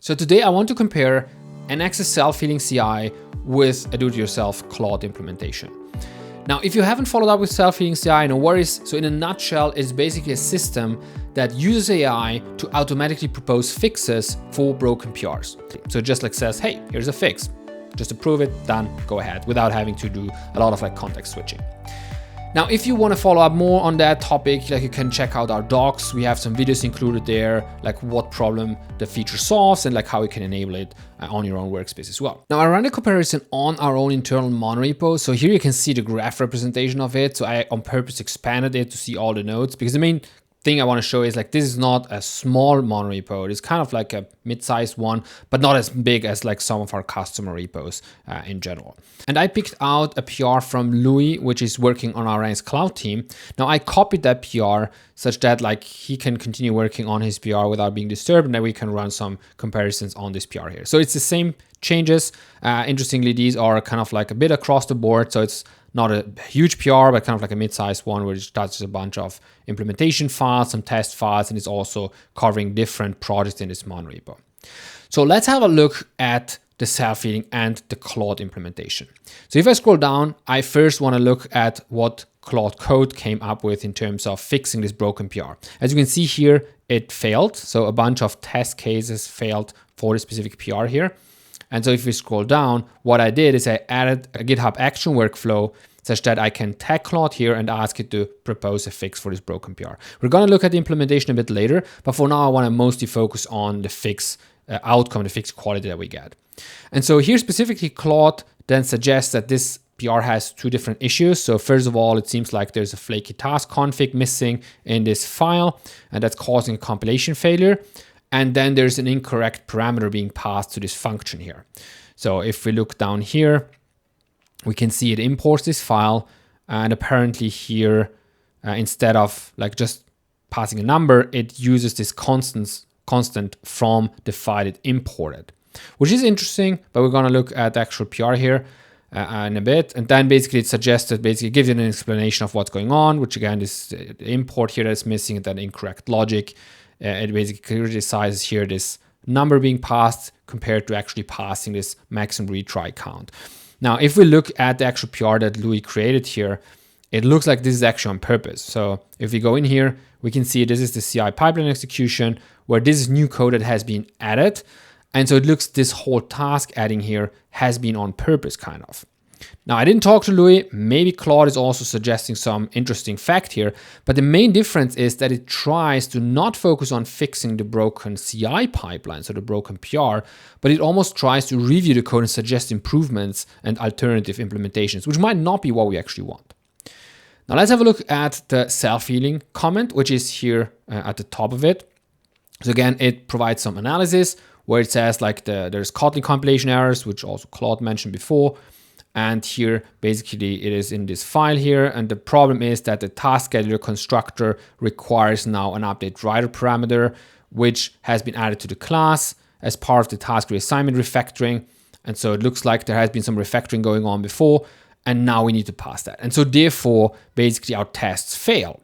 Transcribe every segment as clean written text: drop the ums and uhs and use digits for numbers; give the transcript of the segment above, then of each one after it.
So today I want to compare an Access self-healing CI with a do-it-yourself Claude implementation. Now, if you haven't followed up with self-healing CI, no worries. So in a nutshell, it's basically a system that uses AI to automatically propose fixes for broken PRs. So it just like says, hey, here's a fix. Just approve it, done, go ahead, without having to do a lot of like context switching. Now, if you want to follow up more on that topic, like you can check out our docs. We have some videos included there, like what problem the feature solves and like how you can enable it on your own workspace as well. Now, I ran a comparison on our own internal monorepo. So here you can see the graph representation of it. So I on purpose expanded it to see all the nodes, because the main thing I want to show is like this is not a small monorepo. It's kind of like a mid-sized one, but not as big as like some of our customer repos in general. And I picked out a PR from Louis, which is working on our Cloud team. Now I copied that PR such that like he can continue working on his PR without being disturbed, and then we can run some comparisons on this PR here. So it's the same changes. Interestingly, these are kind of like a bit across the board. So it's not a huge PR, but kind of like a mid-sized one, which touches a bunch of implementation files, some test files, and it's also covering different projects in this monorepo. So let's have a look at the self-healing and the Claude implementation. So if I scroll down, I first want to look at what Claude Code came up with in terms of fixing this broken PR. As you can see here, it failed. So a bunch of test cases failed for this specific PR here. And so if we scroll down, what I did is I added a GitHub Action workflow such that I can tag Claude here and ask it to propose a fix for this broken PR. We're going to look at the implementation a bit later, but for now I want to mostly focus on the fix outcome, the fix quality that we get. And so here specifically, Claude then suggests that this PR has two different issues. So first of all, it seems like there's a flaky task config missing in this file, and that's causing a compilation failure. And then there's an incorrect parameter being passed to this function here. So if we look down here, we can see it imports this file, and apparently here, instead of like just passing a number, it uses this constant from the file it imported, which is interesting, but we're gonna look at the actual PR here in a bit. And then basically it suggests that basically gives you an explanation of what's going on, which again is the import here that's missing and then incorrect logic. It basically criticizes here this number being passed compared to actually passing this maximum retry count. Now, if we look at the actual PR that Louis created here, it looks like this is actually on purpose. So if we go in here, we can see this is the CI pipeline execution where this is new code that has been added. And so it looks this whole task adding here has been on purpose kind of. Now, I didn't talk to Louis. Maybe Claude is also suggesting some interesting fact here, but the main difference is that it tries to not focus on fixing the broken CI pipeline, so the broken PR, but it almost tries to review the code and suggest improvements and alternative implementations, which might not be what we actually want. Now, let's have a look at the self-healing comment, which is here at the top of it. So again, it provides some analysis where it says like there's Kotlin compilation errors, which also Claude mentioned before. And here, basically, it is in this file here. And the problem is that the task scheduler constructor requires now an update writer parameter, which has been added to the class as part of the task reassignment refactoring. And so it looks like there has been some refactoring going on before, and now we need to pass that. And so therefore, basically, our tests fail.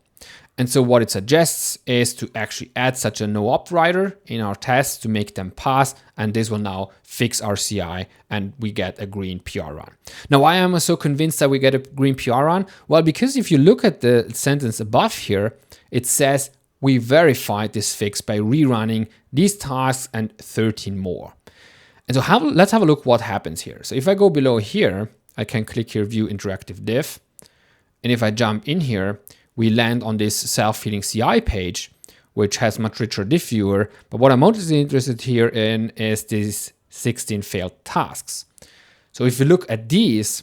And so what it suggests is to actually add such a no-opt writer in our tests to make them pass, and this will now fix our CI and we get a green PR run. Now, why am I so convinced that we get a green PR run? Well, because if you look at the sentence above here, it says we verified this fix by rerunning these tasks and 13 more. And so let's have a look what happens here. So if I go below here, I can click here, view interactive diff. And if I jump in here, we land on this self-healing CI page, which has much richer diff viewer. But what I'm mostly interested here in is these 16 failed tasks. So if you look at these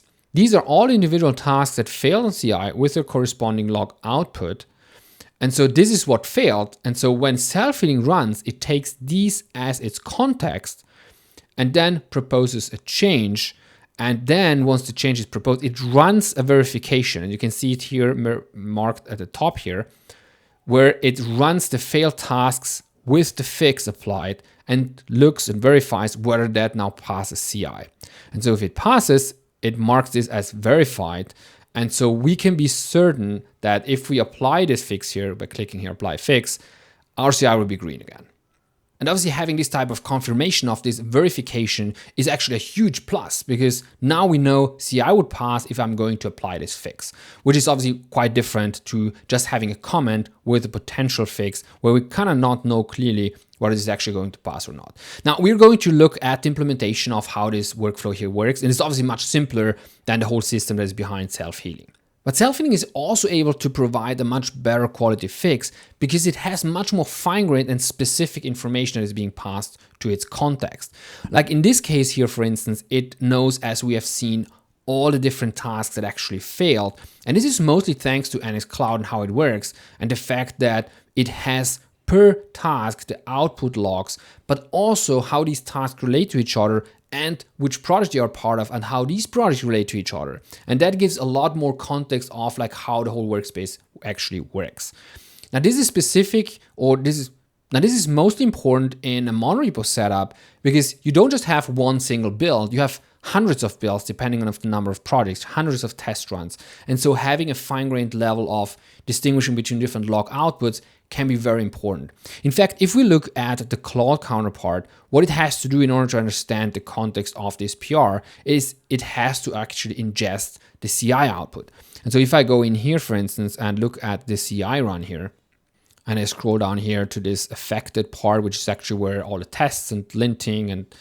are all individual tasks that failed on CI with their corresponding log output. And so this is what failed. And so when self-healing runs, it takes these as its context and then proposes a change. And then once the change is proposed, it runs a verification. And you can see it here marked at the top here, where it runs the failed tasks with the fix applied and looks and verifies whether that now passes CI. And so if it passes, it marks this as verified. And so we can be certain that if we apply this fix here by clicking here, apply fix, our CI will be green again. And obviously having this type of confirmation of this verification is actually a huge plus, because now we know CI would pass if I'm going to apply this fix, which is obviously quite different to just having a comment with a potential fix where we kind of not know clearly whether this is actually going to pass or not. Now we're going to look at the implementation of how this workflow here works, and it's obviously much simpler than the whole system that is behind self-healing. But self-healing is also able to provide a much better quality fix because it has much more fine-grained and specific information that is being passed to its context. Like in this case here, for instance, it knows, as we have seen, all the different tasks that actually failed. And this is mostly thanks to NX Cloud and how it works, and the fact that it has per task the output logs, but also how these tasks relate to each other and which project you are part of and how these projects relate to each other. And that gives a lot more context of like how the whole workspace actually works. Now this is specific, or this is mostly important in a monorepo setup, because you don't just have one single build, you have hundreds of builds depending on the number of projects, hundreds of test runs. And so having a fine-grained level of distinguishing between different log outputs can be very important. In fact, if we look at the Claude counterpart, what it has to do in order to understand the context of this PR is it has to actually ingest the CI output. And so if I go in here, for instance, and look at the CI run here, and I scroll down here to this affected part, which is actually where all the tests and linting and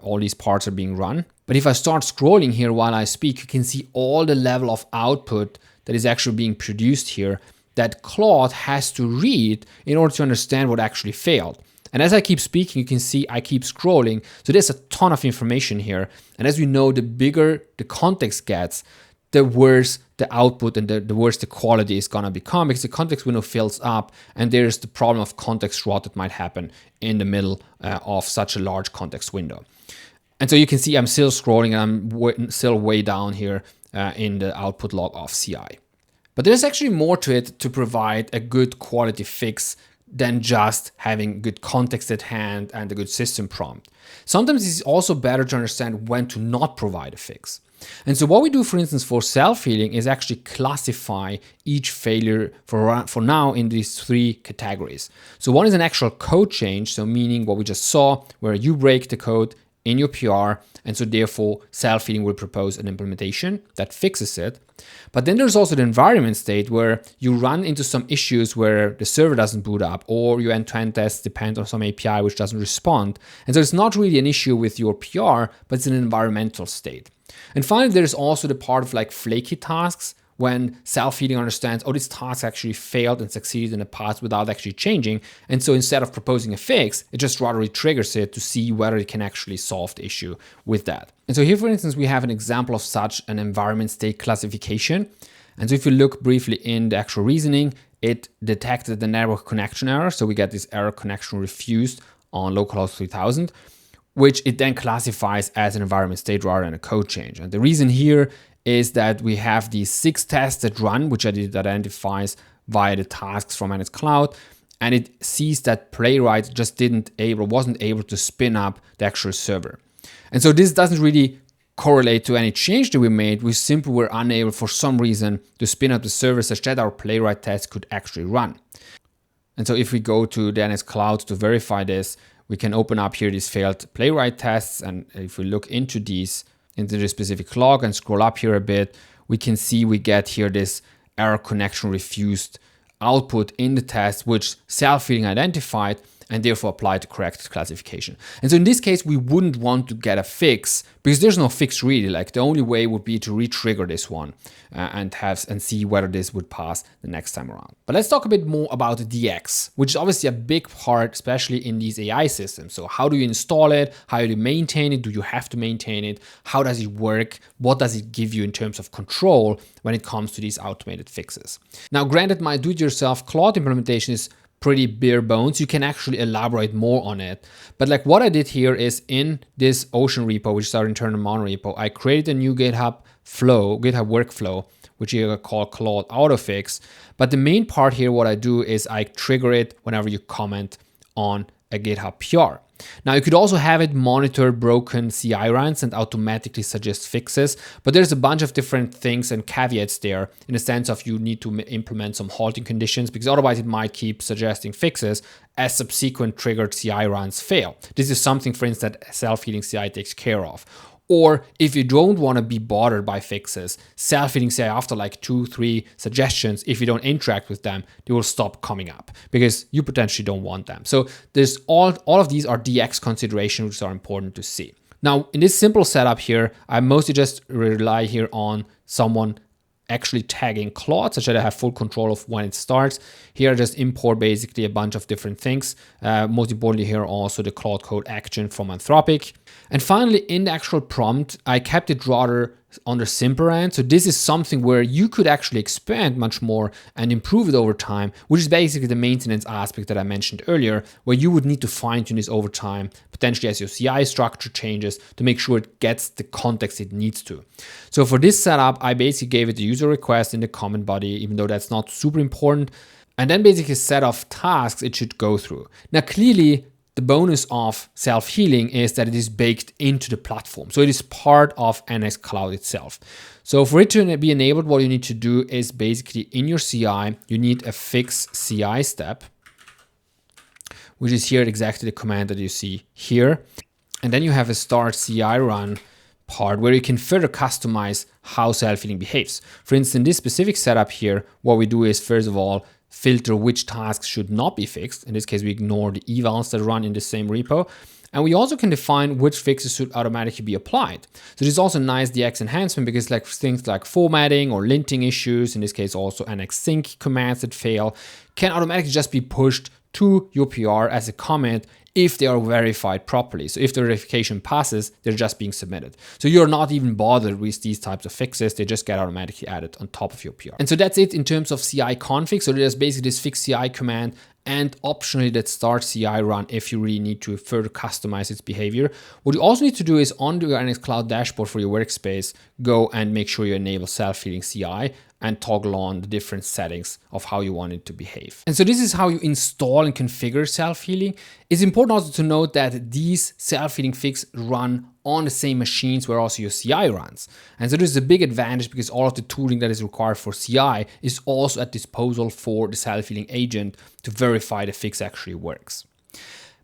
all these parts are being run. But if I start scrolling here while I speak, you can see all the level of output that is actually being produced here that Claude has to read in order to understand what actually failed. And as I keep speaking, you can see I keep scrolling. So there's a ton of information here. And as we know, the bigger the context gets, the worse the output and the worse the quality is going to become, because the context window fills up and there's the problem of context rot that might happen in the middle of such a large context window. And so you can see I'm still scrolling and I'm still way down here in the output log of CI. But there's actually more to it to provide a good quality fix than just having good context at hand and a good system prompt. Sometimes it's also better to understand when to not provide a fix. And so what we do, for instance, for self-healing is actually classify each failure for now in these three categories. So one is an actual code change, so meaning what we just saw, where you break the code in your PR, and so therefore self-healing will propose an implementation that fixes it. But then there's also the environment state, where you run into some issues where the server doesn't boot up, or your end-to-end tests depend on some API which doesn't respond. And so it's not really an issue with your PR, but it's an environmental state. And finally, there's also the part of like flaky tasks, when self-healing understands, oh, this task actually failed and succeeded in the past without actually changing. And so instead of proposing a fix, it just rather triggers it to see whether it can actually solve the issue with that. And so here, for instance, we have an example of such an environment state classification. And so if you look briefly in the actual reasoning, it detected the network connection error. So we get this error connection refused on localhost 3000, which it then classifies as an environment state rather than a code change. And the reason here is that we have these 6 tests that run, which it identifies via the tasks from NX Cloud, and it sees that Playwright just wasn't able to spin up the actual server. And so this doesn't really correlate to any change that we made. We simply were unable for some reason to spin up the server such that our Playwright test could actually run. And so if we go to the NX Cloud to verify this, we can open up here these failed Playwright tests, and if we look into these, into the specific log and scroll up here a bit, we can see we get here this error connection refused output in the test, which self-healing identified and therefore applied the correct classification. And so in this case, we wouldn't want to get a fix because there's no fix really. Like the only way would be to re-trigger this one and see whether this would pass the next time around. But let's talk a bit more about DX, which is obviously a big part, especially in these AI systems. So how do you install it? How do you maintain it? Do you have to maintain it? How does it work? What does it give you in terms of control when it comes to these automated fixes? Now, granted, my do-it-yourself Claude implementation is pretty bare bones. You can actually elaborate more on it. But like what I did here is in this Ocean repo, which is our internal monorepo, I created a new GitHub workflow, which you call Claude Autofix. But the main part here, what I do is I trigger it whenever you comment on a GitHub PR. Now you could also have it monitor broken CI runs and automatically suggest fixes, but there's a bunch of different things and caveats there in the sense of you need to implement some halting conditions, because otherwise it might keep suggesting fixes as subsequent triggered CI runs fail. This is something, for instance, that self-healing CI takes care of. Or if you don't want to be bothered by fixes, self-healing CI after like 2-3 suggestions, if you don't interact with them, they will stop coming up because you potentially don't want them. So there's all of these are DX considerations which are important to see. Now, in this simple setup here, I mostly just rely here on someone actually tagging Claude, such that I have full control of when it starts. Here I just import basically a bunch of different things. Most importantly here also the Claude Code Action from Anthropic. And finally, in the actual prompt, I kept it rather on the simpler end. So this is something where you could actually expand much more and improve it over time, which is basically the maintenance aspect that I mentioned earlier, where you would need to fine tune this over time, potentially as your CI structure changes, to make sure it gets the context it needs to. So for this setup, I basically gave it the user request in the comment body, even though that's not super important. And then basically a set of tasks it should go through. Now, clearly, the bonus of self-healing is that it is baked into the platform. So it is part of NX Cloud itself. So for it to be enabled, what you need to do is basically in your CI, you need a fix CI step, which is here exactly the command that you see here. And then you have a start CI run part where you can further customize how self-healing behaves. For instance, this specific setup here, what we do is first of all, filter which tasks should not be fixed. In this case, we ignore the evals that run in the same repo. And we also can define which fixes should automatically be applied. So this is also a nice DX enhancement because like things like formatting or linting issues, in this case also NX sync commands that fail, can automatically just be pushed to your PR as a comment if they are verified properly. So if the verification passes, they're just being submitted. So you're not even bothered with these types of fixes. They just get automatically added on top of your PR. And so that's it in terms of CI config. So there's basically this fix CI command and optionally that start CI run if you really need to further customize its behavior. What you also need to do is on your NX Cloud dashboard for your workspace, go and make sure you enable self-healing CI and toggle on the different settings of how you want it to behave. And so this is how you install and configure self-healing. It's important also to note that these self-healing fixes run on the same machines where also your CI runs. And so this is a big advantage because all of the tooling that is required for CI is also at disposal for the self-healing agent to verify the fix actually works.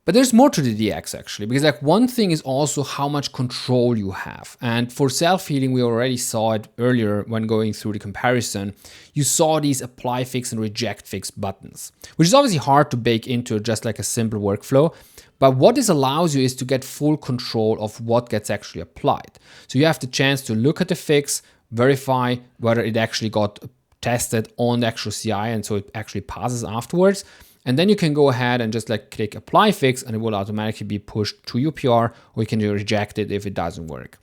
But there's more to the DX actually, because like one thing is also how much control you have. And for self-healing, we already saw it earlier when going through the comparison. You saw these apply fix and reject fix buttons, which is obviously hard to bake into just like a simple workflow. But what this allows you is to get full control of what gets actually applied. So you have the chance to look at the fix, verify whether it actually got tested on the actual CI and so it actually passes afterwards. And then you can go ahead and just like click apply fix and it will automatically be pushed to your PR, or you can reject it if it doesn't work.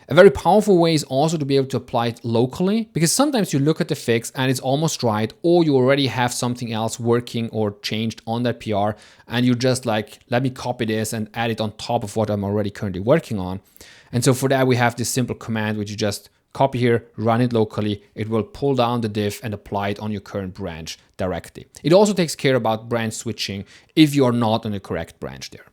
A very powerful way is also to be able to apply it locally, because sometimes you look at the fix and it's almost right, or you already have something else working or changed on that PR and you just like, let me copy this and add it on top of what I'm already currently working on. And so for that, we have this simple command, which you just copy here, run it locally. It will pull down the diff and apply it on your current branch directly. It also takes care about branch switching if you are not on the correct branch there.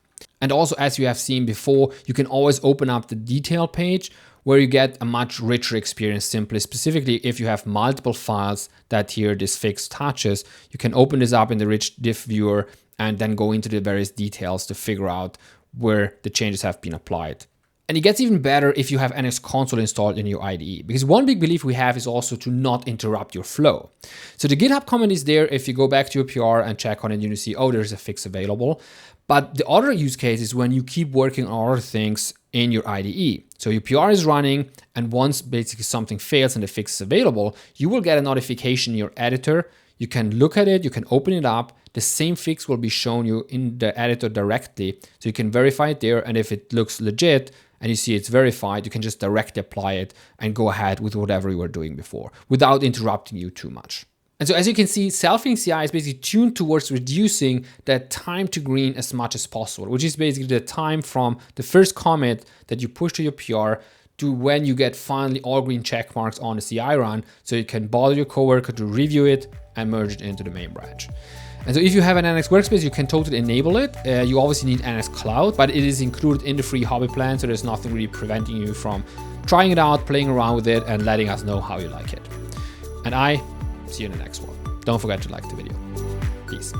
And also, as you have seen before, you can always open up the detail page where you get a much richer experience simply. Specifically, if you have multiple files that here this fix touches, you can open this up in the rich diff viewer and then go into the various details to figure out where the changes have been applied. And it gets even better if you have NX Console installed in your IDE, because one big belief we have is also to not interrupt your flow. So the GitHub comment is there. If you go back to your PR and check on it, you see, oh, there's a fix available. But the other use case is when you keep working on other things in your IDE. So your PR is running, and once basically something fails and the fix is available, you will get a notification in your editor. You can look at it, you can open it up. The same fix will be shown you in the editor directly. So you can verify it there, and if it looks legit, and you see it's verified, you can just directly apply it and go ahead with whatever you were doing before without interrupting you too much. And so as you can see, self-healing CI is basically tuned towards reducing that time to green as much as possible, which is basically the time from the first commit that you push to your PR to when you get finally all green check marks on the CI run, so you can bother your coworker to review it and merge it into the main branch. And so if you have an NX workspace, you can totally enable it. You obviously need NX Cloud, but it is included in the free hobby plan. So there's nothing really preventing you from trying it out, playing around with it, and letting us know how you like it. And I see you in the next one. Don't forget to like the video. Peace.